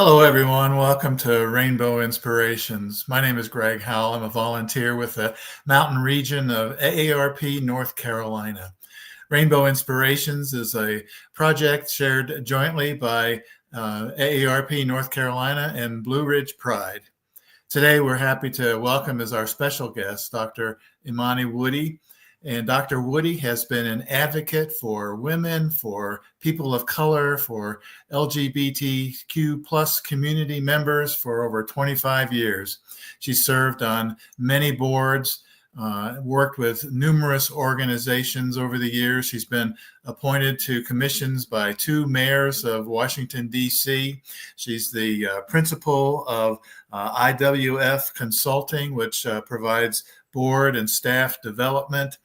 Hello, everyone. Welcome to Rainbow Inspirations. My name is Greg Howell. I'm a volunteer with the Mountain Region of AARP, North Carolina. Rainbow Inspirations is a project shared jointly by AARP, North Carolina, and Blue Ridge Pride. Today, we're happy to welcome as our special guest, Dr. Imani Woody. And Dr. Woody has been an advocate for women, for people of color, for LGBTQ plus community members for over 25 years. She served on many boards, worked with numerous organizations over the years. She's been appointed to commissions by two mayors of Washington, D.C. She's the principal of IWF Consulting, which provides board and staff development.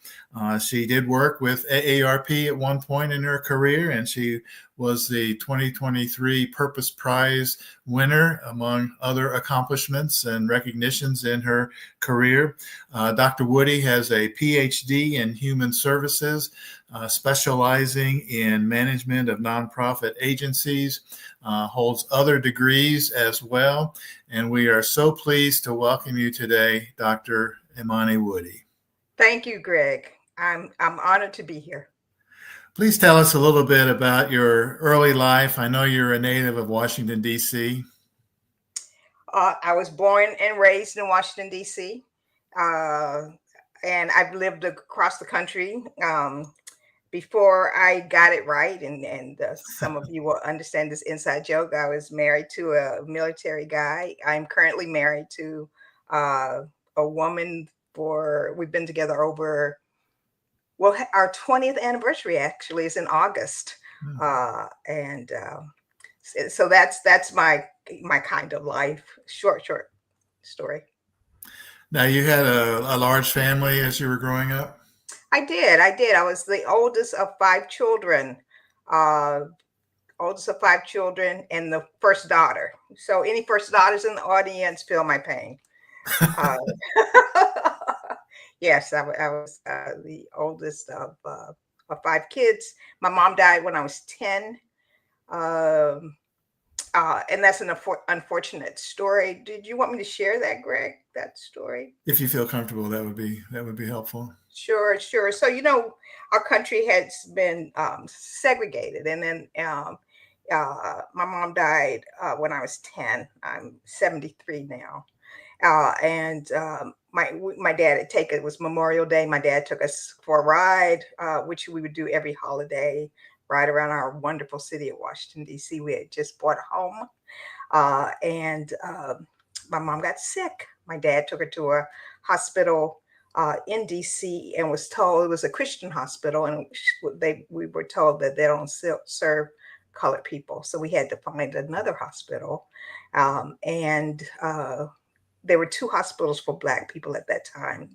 She did work with AARP at one point in her career, and she was the 2023 Purpose Prize winner, among other accomplishments and recognitions in her career. Dr. Woody has a PhD in human services, specializing in management of nonprofit agencies, holds other degrees as well. And we are so pleased to welcome you today, Dr. Imani Woody. Thank you, Greg. I'm honored to be here. Please tell us a little bit about your early life. I know you're a native of Washington, D.C. I was born and raised in Washington, D.C., and I've lived across the country. Before I got it right, and some of you will understand this inside joke, I was married to a military guy. I'm currently married to a woman we've been together over, our 20th anniversary actually is in August. So that's my kind of life, short story. Now, you had a large family as you were growing up? I did. I was the oldest of five children, and the first daughter. So any first daughters in the audience, feel my pain. Uh, yes, I was the oldest of five kids. My mom died when I was 10. And that's an unfortunate story. Did you want me to share that, Greg, that story? If you feel comfortable, that would be helpful. Sure. So, our country has been segregated. And then my mom died when I was 10. I'm 73 now. And my dad had taken, it was Memorial Day. My dad took us for a ride, which we would do every holiday, ride around our wonderful city of Washington, D.C. We had just bought a home. And my mom got sick. My dad took her to a hospital in DC and was told it was a Christian hospital, and we were told that they don't serve colored people. So we had to find another hospital, and there were two hospitals for Black people at that time.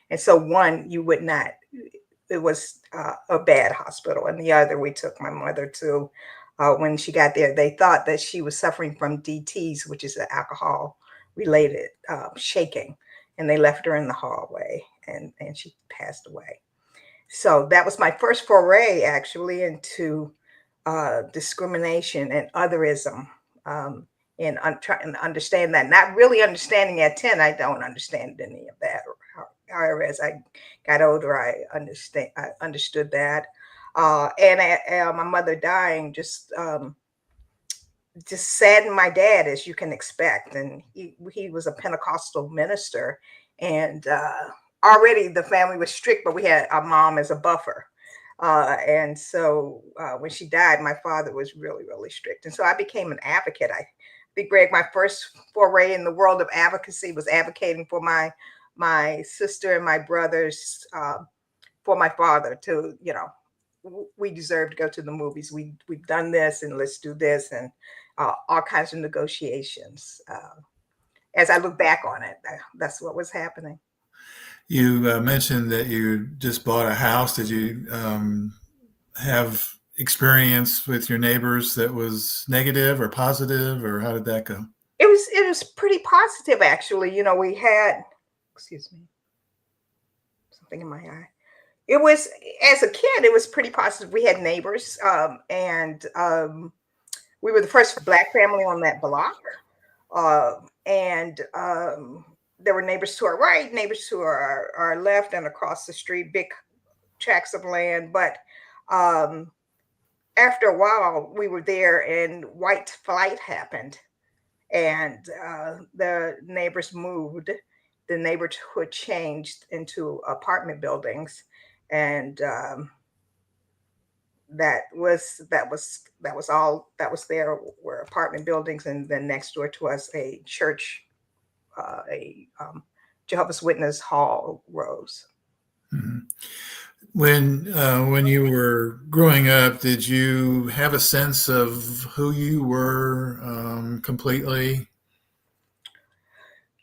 And so one you would not. It was a bad hospital, and the other we took my mother to. When she got there, they thought that she was suffering from DTs, which is an alcohol-related shaking, and they left her in the hallway, and she passed away. So that was my first foray, actually, into discrimination and otherism, and trying to understand that. Not really understanding at 10, I don't understand any of that. However, as I got older, I understood that. And my mother dying just saddened my dad, as you can expect. And he was a Pentecostal minister, and already the family was strict, but we had our mom as a buffer. And so when she died, my father was really, really strict. And so I became an advocate. I think, Greg, my first foray in the world of advocacy was advocating for my sister and my brothers, for my father to, we deserve to go to the movies. We've done this, and let's do this, and all kinds of negotiations. As I look back on it, that's what was happening. You mentioned that you just bought a house. Did you have experience with your neighbors that was negative or positive, or how did that go? It was pretty positive, actually. We had, excuse me, something in my eye. It was, as a kid, it was pretty positive. We had neighbors, and we were the first Black family on that block. And there were neighbors to our right, neighbors to our left, and across the street, big tracts of land. But after a while, we were there, and white flight happened, and the neighbors moved. The neighborhood changed into apartment buildings, and that was all that was there were apartment buildings, and then next door to us a church, a Jehovah's Witness hall rose. Mm-hmm. When you were growing up, did you have a sense of who you were completely?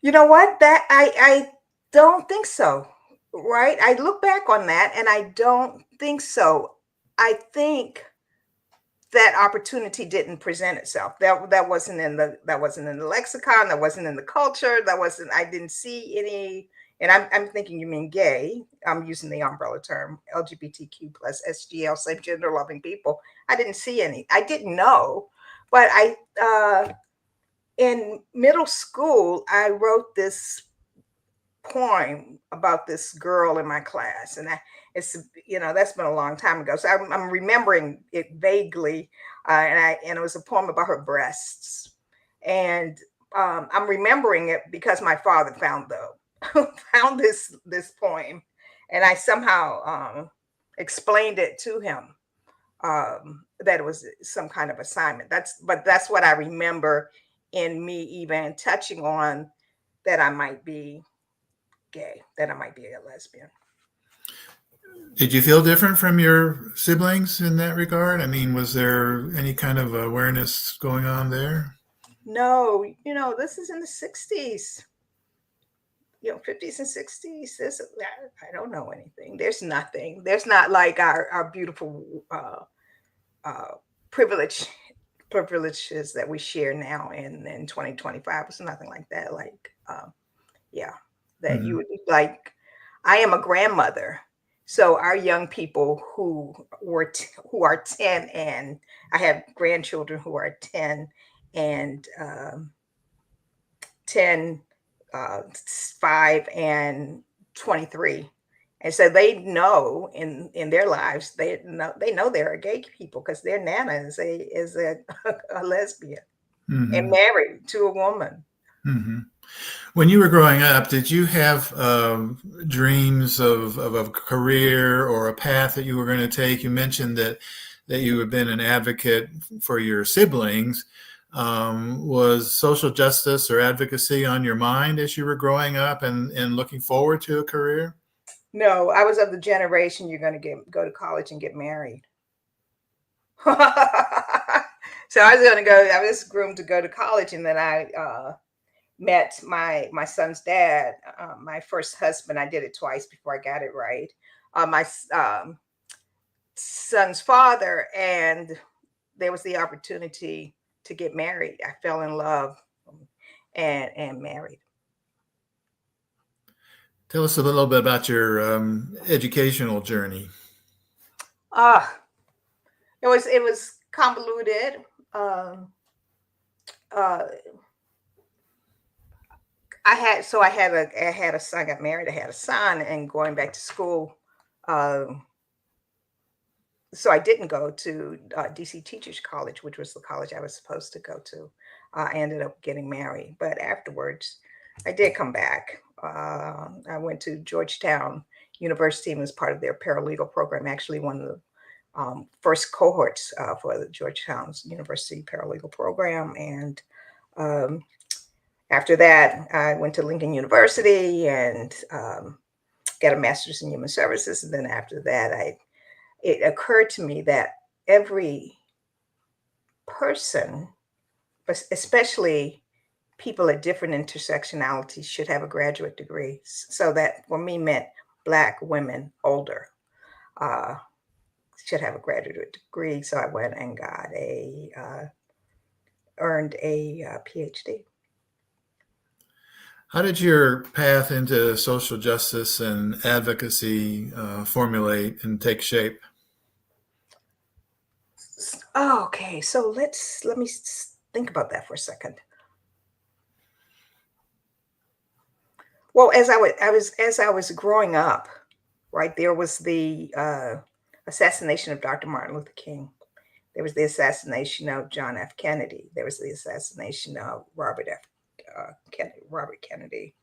You know what? That I don't think so. Right? I look back on that, and I don't think so. I think that opportunity didn't present itself. That wasn't in the lexicon. That wasn't in the culture. I didn't see any. And I'm thinking you mean gay. I'm using the umbrella term LGBTQ plus SGL, same gender loving people. I didn't see any. I didn't know, but in middle school I wrote this poem about this girl in my class, and it's that's been a long time ago, so I'm remembering it vaguely, and it was a poem about her breasts, and I'm remembering it because my father found this poem, and I somehow explained it to him, that it was some kind of assignment. That's what I remember, in me even touching on that I might be gay, that I might be a lesbian. Did you feel different from your siblings in that regard? I mean, was there any kind of awareness going on there? No, this is in the 60s, 50s and 60s. I don't know anything. There's nothing. There's not like our beautiful privileges that we share now in 2025. It's nothing like that. Like, that Mm-hmm. you would like. I am a grandmother, so our young people who are 10, and I have grandchildren who are 10 and 10, 5 and 23. And so they know in their lives, they know there are gay people because their nana is a lesbian, Mm-hmm. and married to a woman. Mm-hmm. When you were growing up, did you have dreams of a career or a path that you were going to take? You mentioned that you had been an advocate for your siblings. Was social justice or advocacy on your mind as you were growing up and looking forward to a career? No, I was of the generation you're going to go to college and get married. So I was groomed to go to college, and then I met my son's dad, my first husband. I did it twice before I got it right. My son's father, and there was the opportunity to get married. I fell in love and married. Tell us a little bit about your educational journey. It was convoluted. I had a son. I got married. I had a son, and going back to school. So I didn't go to DC Teachers College, which was the college I was supposed to go to. I ended up getting married, but afterwards, I did come back. I went to Georgetown University and was part of their paralegal program. Actually, one of the first cohorts for the Georgetown's University paralegal program. And after that, I went to Lincoln University and got a master's in human services. And then after that, it occurred to me that every person, especially people at different intersectionalities, should have a graduate degree. So that for me meant Black women older should have a graduate degree. So I went and earned a PhD. How did your path into social justice and advocacy formulate and take shape? Oh, okay, so let me think about that for a second. Well, as I was growing up, right, there was the assassination of Dr. Martin Luther King. There was the assassination of John F. Kennedy. There was the assassination of Robert Kennedy.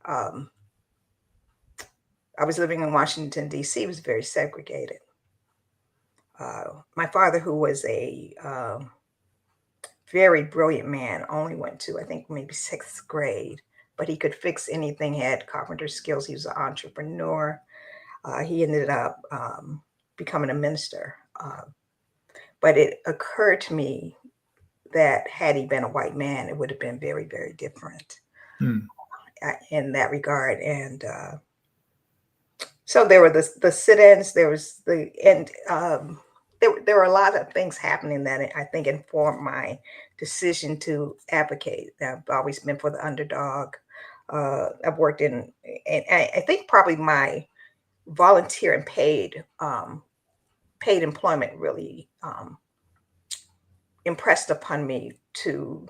Um, I was living in Washington, D.C., was very segregated. My father, who was a very brilliant man, only went to, I think, maybe sixth grade, but he could fix anything, had carpenter skills. He was an entrepreneur. He ended up becoming a minister. But it occurred to me that had he been a white man, it would have been very, very different Hmm. in that regard. And so there were the sit-ins. There was there were a lot of things happening that I think informed my decision to advocate. I've always been for the underdog. I've worked and I think probably my volunteer and paid employment really impressed upon me to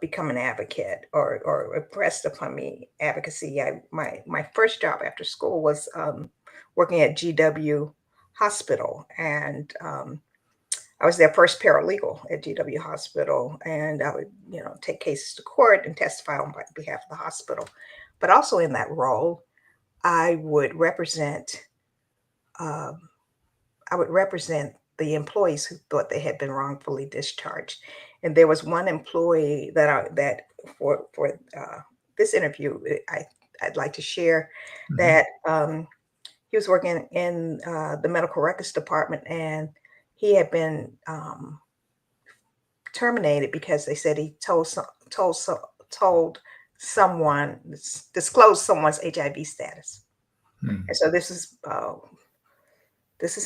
become an advocate, or impressed upon me advocacy. My first job after school was working at GW Hospital, and I was their first paralegal at GW Hospital, and I would, take cases to court and testify on behalf of the hospital. But also in that role, I would represent um, I would represent the employees who thought they had been wrongfully discharged. And there was one employee that for this interview, I'd like to share Mhm. that he was working in the medical records department, and he had been terminated because they said he told someone, disclosed someone's HIV status. Hmm. And so this is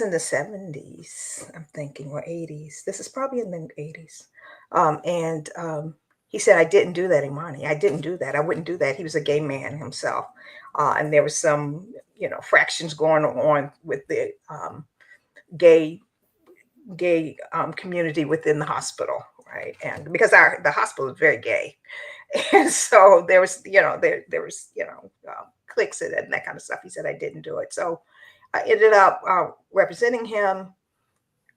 in the 70s, I'm thinking, or 80s. This is probably in the 80s. And he said, I didn't do that, Imani. I didn't do that. I wouldn't do that. He was a gay man himself. And there was some, fractions going on with the gay community within the hospital, right? And because the hospital is very gay. And so there was, there was, cliques and that kind of stuff. He said, I didn't do it. So I ended up representing him,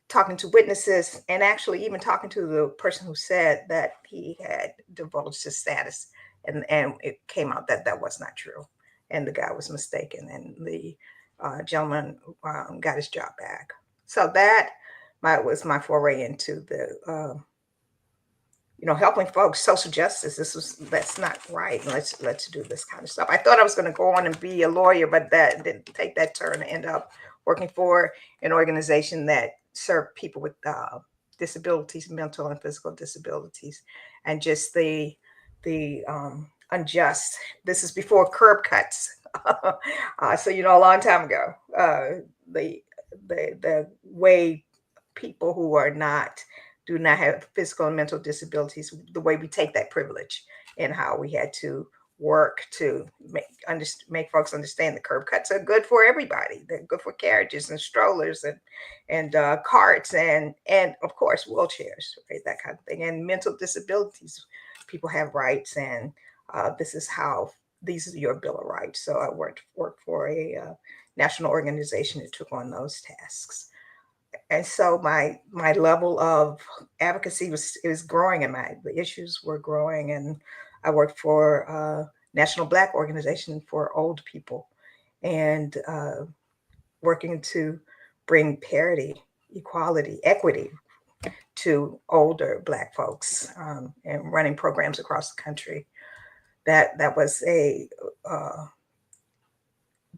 talking to witnesses, and actually even talking to the person who said that he had divulged his status. And it came out that that was not true. And the guy was mistaken. And the gentleman got his job back. So that was my foray into the helping folks, social justice. That's not right. Let's do this kind of stuff. I thought I was going to go on and be a lawyer, but that didn't take that turn. I end up working for an organization that served people with disabilities, mental and physical disabilities, and just the unjust. This is before curb cuts, so a long time ago. The the way people who are not do not have physical and mental disabilities, the way we take that privilege, and how we had to work to make folks understand the curb cuts are good for everybody. They're good for carriages and strollers and carts and of course wheelchairs, right? That kind of thing. And mental disabilities, people have rights, and this is how these are your Bill of Rights. So I worked for a national organization that took on those tasks. And so my level of advocacy was growing, and the issues were growing. And I worked for a national Black organization for old people, and working to bring parity, equality, equity to older Black folks, and running programs across the country. That was a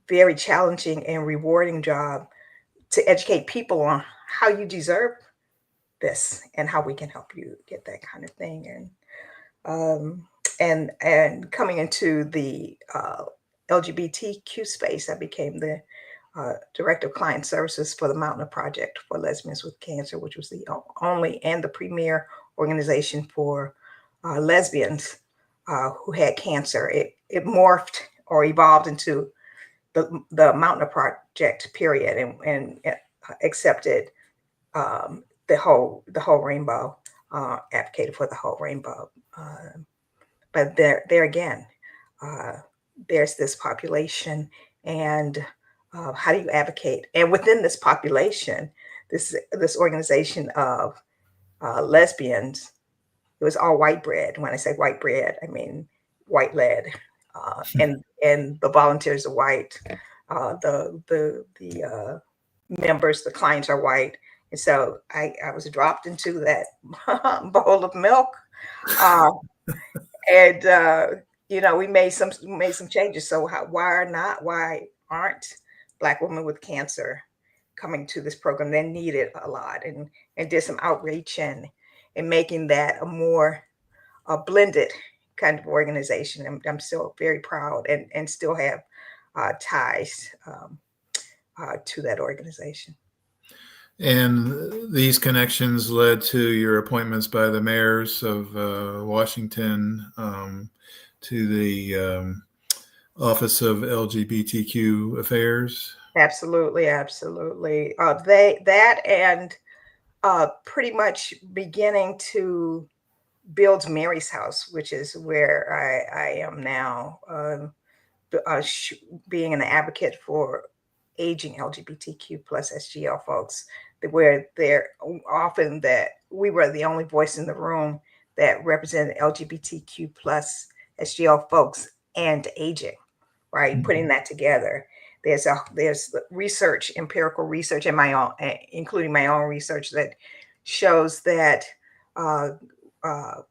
very challenging and rewarding job, to educate people on how you deserve this and how we can help you get that kind of thing. And coming into the LGBTQ space, I became the director of client services for the Mountain Project for Lesbians with Cancer, which was the only and the premier organization for lesbians who had cancer. It morphed or evolved into the Mountain Project period, and accepted the whole rainbow, advocated for the whole rainbow. But there again, uh, there's this population, and how do you advocate? And within this population, this organization of lesbians, it was all white bread. When I say white bread, I mean white led, and the volunteers are white, the members, the clients are white, and so I was dropped into that bowl of milk, uh, and we made some changes. So why aren't Black women with cancer coming to this program? They need it a lot, and did some outreach and making that a more blended kind of organization. I'm still very proud and still have ties to that organization. And these connections led to your appointments by the mayors of Washington, to the Office of LGBTQ Affairs. Absolutely, absolutely. That and pretty much beginning to build Mary's House, which is where I am now, being an advocate for aging LGBTQ plus SGL folks, where they're often that we were the only voice in the room that represented LGBTQ plus SGL folks and aging, right? Putting that together. There's research, empirical research, in my own, including my own research, that shows that uh, uh,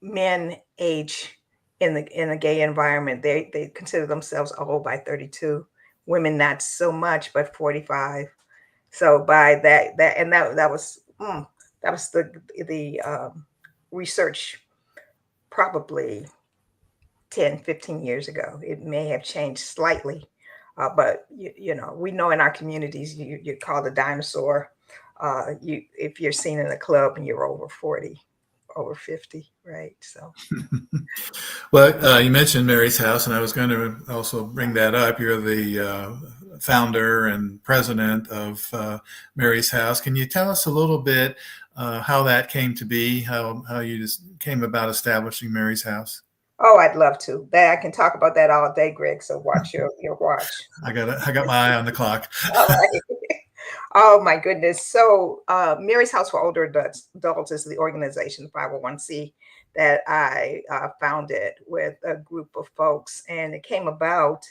men age in a gay environment, they consider themselves old by 32. Women not so much, but 45. So by that was the research probably 10, 15 years ago. It may have changed slightly, but we know in our communities you call the dinosaur. You if you're seen in a club and you're over 40, over 50, right? So Well, you mentioned Mary's House, and I was going to also bring that up. You're the founder and president of Mary's House. Can you tell us a little bit how that came to be, how you just came about establishing Mary's House? oh, I'd love to. That I can talk about that all day, Greg. So watch your watch. I got my eye on the clock. All right. Oh my goodness. So Mary's House for Older Adults is the organization, the 501c, that I founded with a group of folks. And it came about,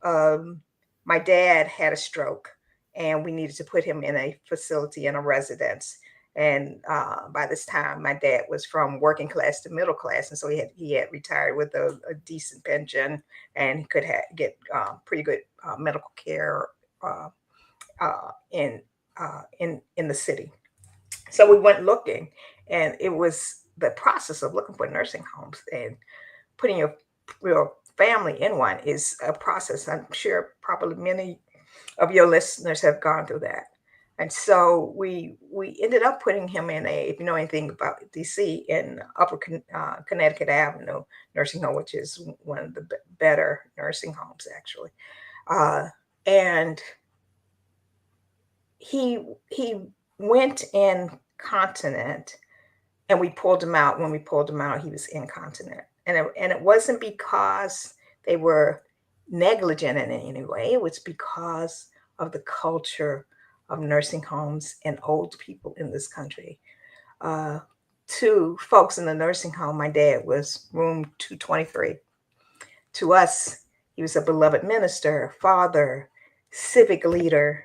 um, my dad had a stroke and we needed to put him in a facility, in a residence. And by this time, my dad was from working class to middle class. And so he had retired with a decent pension, and he could get pretty good medical care uh, in the city. So we went looking, and it was the process of looking for nursing homes and putting your family in one is a process. I'm sure probably many of your listeners have gone through that. And so we ended up putting him in if you know anything about DC, in Connecticut Avenue nursing home, which is one of the better nursing homes actually. Uh, and he went incontinent, and we pulled him out. When we pulled him out, he was incontinent, and it wasn't because they were negligent in any way. It was because of the culture of nursing homes and old people in this country. uh, to folks in the nursing home, my dad was room 223. To us, he was a beloved minister, father, civic leader,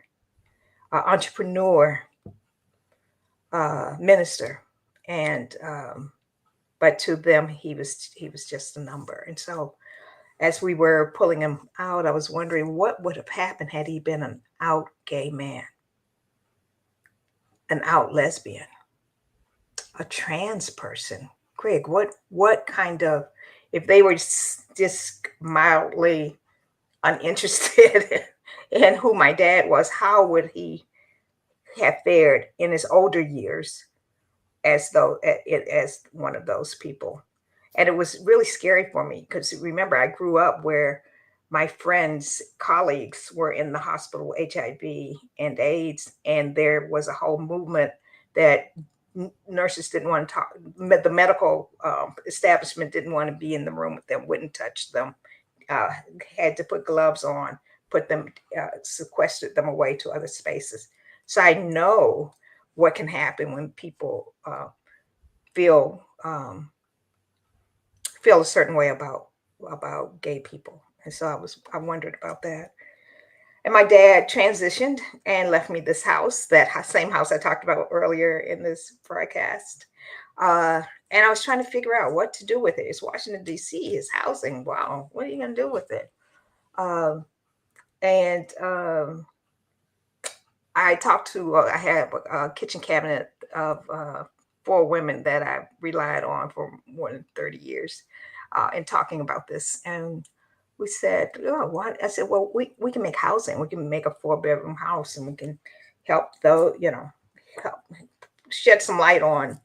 entrepreneur, minister, and but to them he was just a number. And so as we were pulling him out, I was wondering what would have happened had he been an out gay man, an out lesbian, a trans person. Greg, what kind of, if they were just mildly uninterested in who my dad was, how would he have fared in his older years as though as one of those people? And it was really scary for me because remember, I grew up where my friends, colleagues were in the hospital with HIV and AIDS, and there was a whole movement that nurses didn't want to talk, the medical establishment didn't want to be in the room with them, wouldn't touch them, had to put gloves on, put them, sequestered them away to other spaces. So I know what can happen when people feel feel a certain way about gay people. And so I wondered about that. And my dad transitioned and left me this house, that same house I talked about earlier in this broadcast. And I was trying to figure out what to do with it. It's Washington, D.C., it's housing. Wow, what are you going to do with it? And I talked to, I had a kitchen cabinet of 4 women that I relied on for more than 30 years in talking about this. And we said, oh, what? I said, well, we can make housing. We can make a 4-bedroom house, and we can help help shed some light on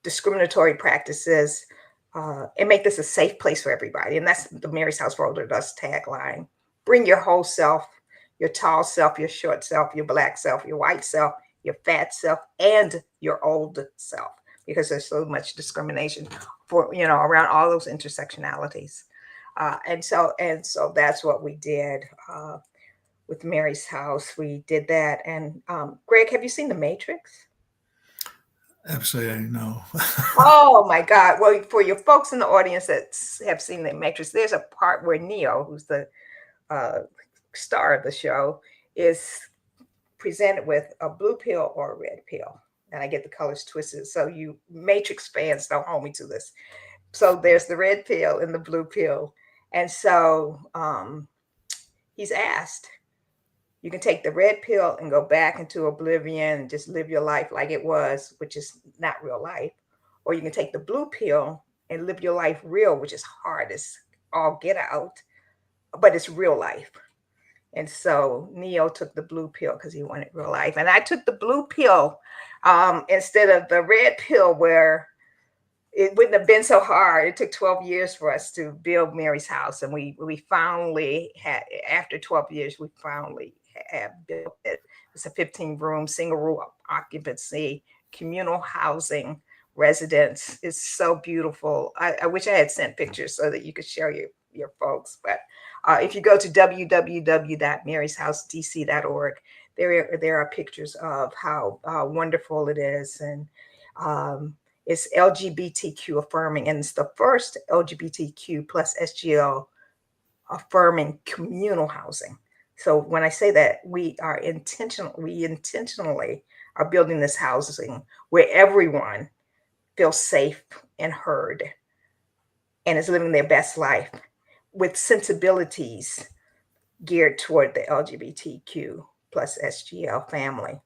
discriminatory practices and make this a safe place for everybody. And that's the Mary's House for Older Adults tagline. Bring your whole self, your tall self, your short self, your black self, your white self, your fat self, and your old self, because there's so much discrimination for, around all those intersectionalities. And so that's what we did with Mary's House. We did that. And Greg, have you seen The Matrix? Absolutely, no. Oh my God. Well, for your folks in the audience that have seen The Matrix, there's a part where Neo, who's the star of the show, is presented with a blue pill or a red pill. And I get the colors twisted. So you Matrix fans don't hold me to this. So there's the red pill and the blue pill. And so he's asked, you can take the red pill and go back into oblivion and just live your life like it was, which is not real life. Or you can take the blue pill and live your life real, which is hard as all get out, but it's real life. And so Neo took the blue pill because he wanted real life. And I took the blue pill instead of the red pill, where it wouldn't have been so hard. It took 12 years for us to build Mary's House. And we finally had, after 12 years, we finally have built it. It's a 15-room, single room occupancy, communal housing residence. It's so beautiful. I wish I had sent pictures so that you could show your folks. But if you go to www.maryshousedc.org, there are pictures of how wonderful it is. And it's LGBTQ affirming, and it's the first LGBTQ plus SGL affirming communal housing. So when I say that, we intentionally are building this housing where everyone feels safe and heard and is living their best life with sensibilities geared toward the LGBTQ plus SGL family.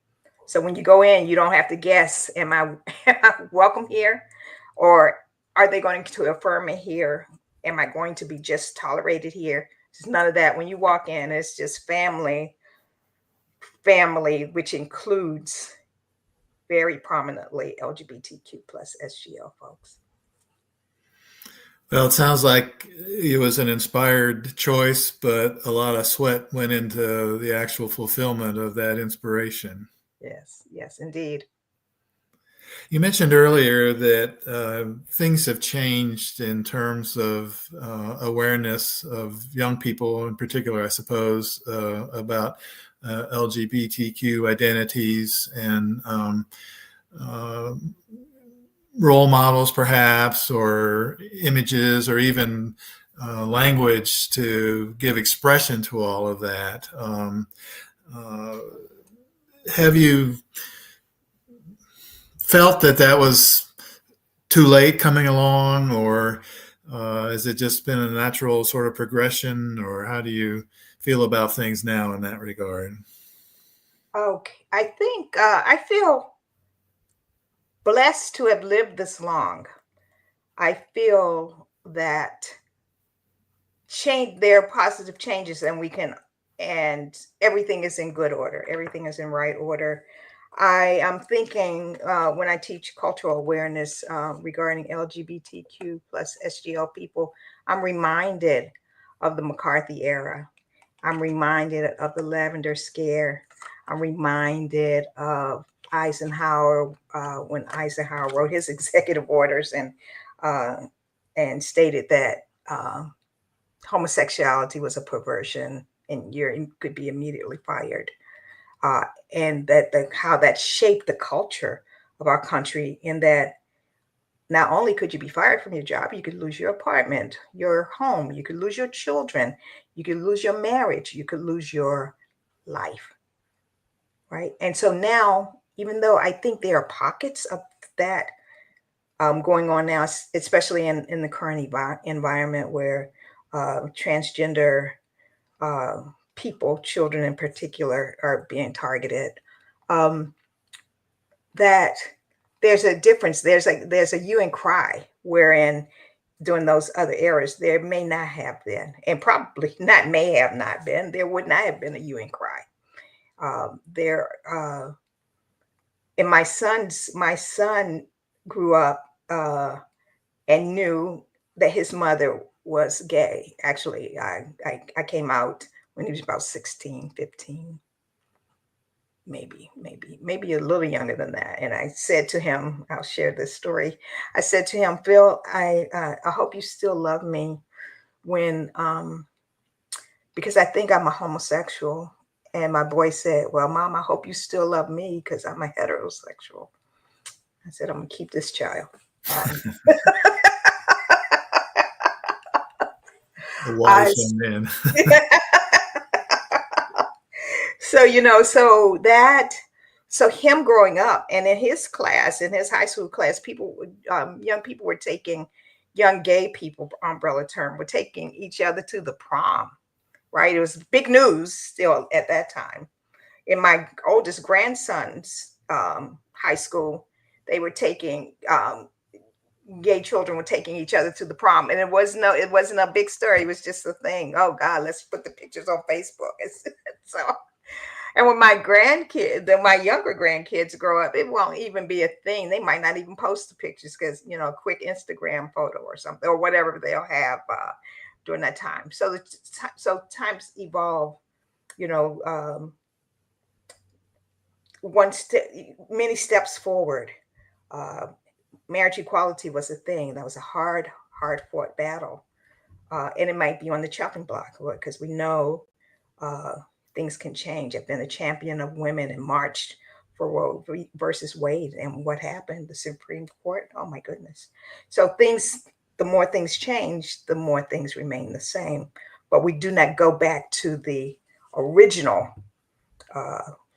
So when you go in, you don't have to guess, am I welcome here? Or are they going to affirm me here? Am I going to be just tolerated here? It's none of that. When you walk in, it's just family, which includes very prominently LGBTQ plus SGL folks. Well, it sounds like it was an inspired choice, but a lot of sweat went into the actual fulfillment of that inspiration. Yes, indeed. You mentioned earlier that things have changed in terms of awareness of young people, in particular, I suppose, about LGBTQ identities and role models, perhaps, or images, or even language to give expression to all of that. Have you felt that was too late coming along, or has it just been a natural sort of progression, or how do you feel about things now in that regard? Okay, I think I feel blessed to have lived this long. I feel that there are positive changes, and everything is in good order. Everything is in right order. I am thinking when I teach cultural awareness regarding LGBTQ plus SGL people, I'm reminded of the McCarthy era. I'm reminded of the Lavender Scare. I'm reminded of Eisenhower, when Eisenhower wrote his executive orders and stated that homosexuality was a perversion and you could be immediately fired. And that how that shaped the culture of our country, in that not only could you be fired from your job, you could lose your apartment, your home, you could lose your children, you could lose your marriage, you could lose your life, right? And so now, even though I think there are pockets of that going on now, especially in the current environment where transgender people, children in particular, are being targeted, that there's a difference. There's a hue and cry, wherein during those other eras, there may not have been, and probably not may have not been, there would not have been a hue and cry. And my son grew up and knew that his mother was gay. Actually, I came out when he was about 16, 15, maybe a little younger than that. And I said to him, I'll share this story. I said to him, Phil, I hope you still love me when, because I think I'm a homosexual. And my boy said, well, Mom, I hope you still love me because I'm a heterosexual. I said, I'm gonna keep this child. The wise young man. So him growing up, and in his class, in his high school class, young gay people, umbrella term, were taking each other to the prom, right? It was big news still at that time. In my oldest grandson's high school, they were taking gay children were taking each other to the prom, and it wasn't a big story. It was just a thing. Oh God, let's put the pictures on Facebook. So, and when my younger grandkids grow up, it won't even be a thing. They might not even post the pictures because, a quick Instagram photo or something or whatever they'll have during that time. So times evolve. Many steps forward. Marriage equality was a thing. That was a hard fought battle. And it might be on the chopping block because we know things can change. I've been a champion of women and marched for Roe versus Wade. And what happened? The Supreme Court. Oh my goodness. So the more things change, the more things remain the same. But we do not go back to the original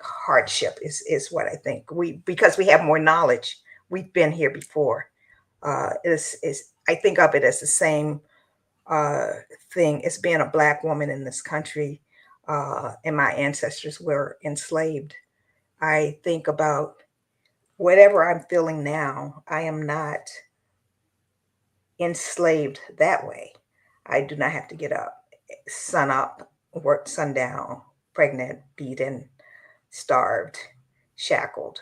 hardship is what I think. Because we have more knowledge. We've been here before. I think of it as the same thing as being a Black woman in this country, and my ancestors were enslaved. I think about whatever I'm feeling now, I am not enslaved that way. I do not have to get up, sun up, work sundown, pregnant, beaten, starved, shackled.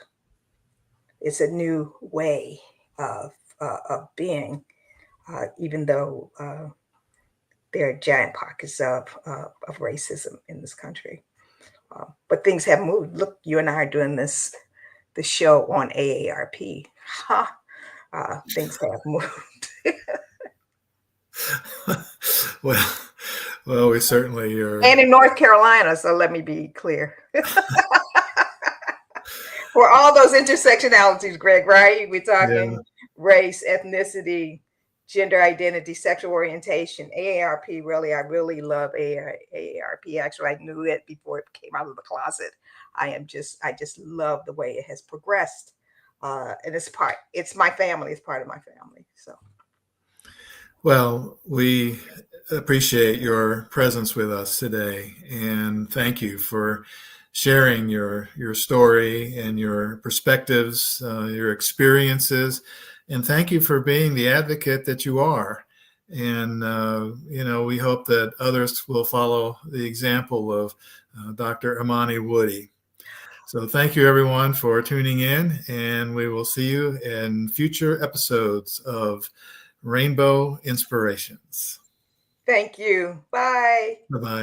It's a new way of being, even though there are giant pockets of racism in this country. But things have moved. Look, you and I are doing the show on AARP. Things have moved. Well, we certainly are. And in North Carolina, so let me be clear. For all those intersectionalities, Greg, right? We're talking race, ethnicity, gender identity, sexual orientation. AARP, I really love AARP. Actually, I knew it before it came out of the closet. I just love the way it has progressed. And it's my family. It's part of my family. So. Well, we appreciate your presence with us today, and thank you for sharing your story and your perspectives, your experiences, and thank you for being the advocate that you are. And we hope that others will follow the example of Dr. Imani Woody. So thank you, everyone, for tuning in, and we will see you in future episodes of Rainbow Inspirations. Thank you. Bye. Bye-bye.